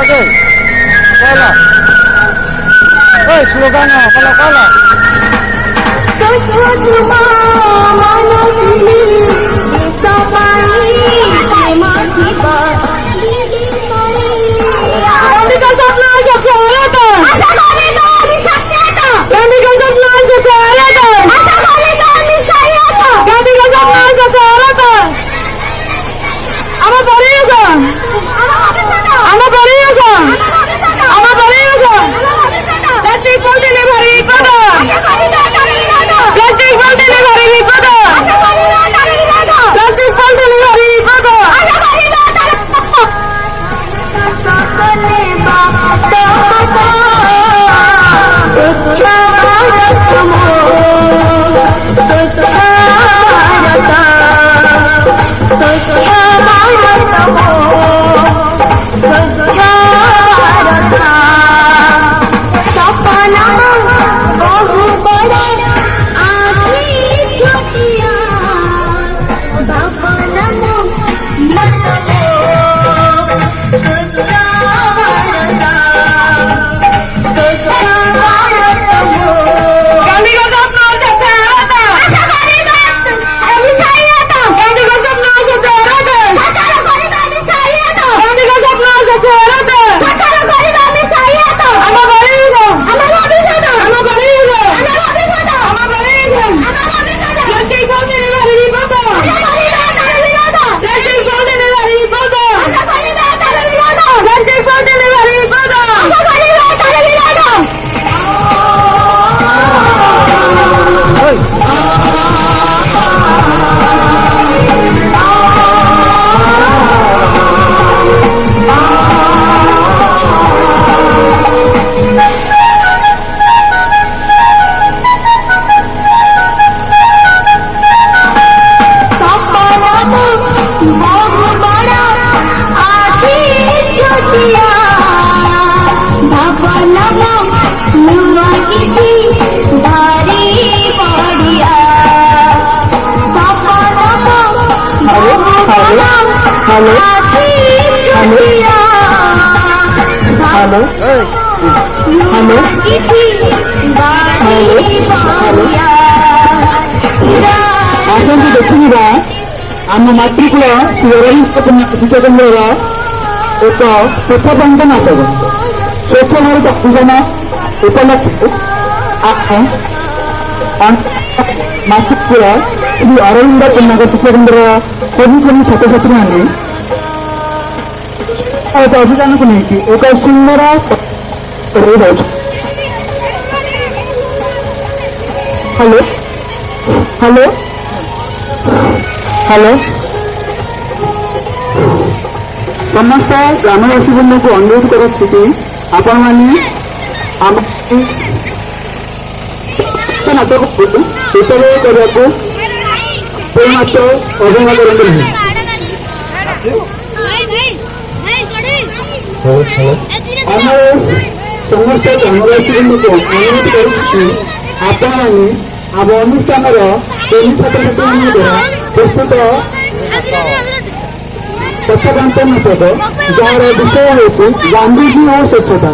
Kala. Hey, slogan kala. Hello hello hello hello आसतु देखा आम मातृकूल शिक्षा केन्द्र एक पुष्पबंध नाटक स्वच्छ भारत अभियान उपलक्षे मातृकूल श्री अरविंद पूर्णांग शिक्षा केन्द्र कोनी छात्र छात्री मैंने अभियान को लेकिन एक सुंदर हेलो हेलो हेलो समस्त ग्रामवासी बंधु को अनुरोध करुच्छी आपण मैंने नाटक विषय करने को मात्र अवहेला करते समस्त ग्रामवासी को अनुरोध करुच्छी आपण मैंने आम अनुष्ठान छात्र छात्री प्रस्तुत स्वच्छता नाटक जार विषय हूँ गांधीजी और स्वच्छता।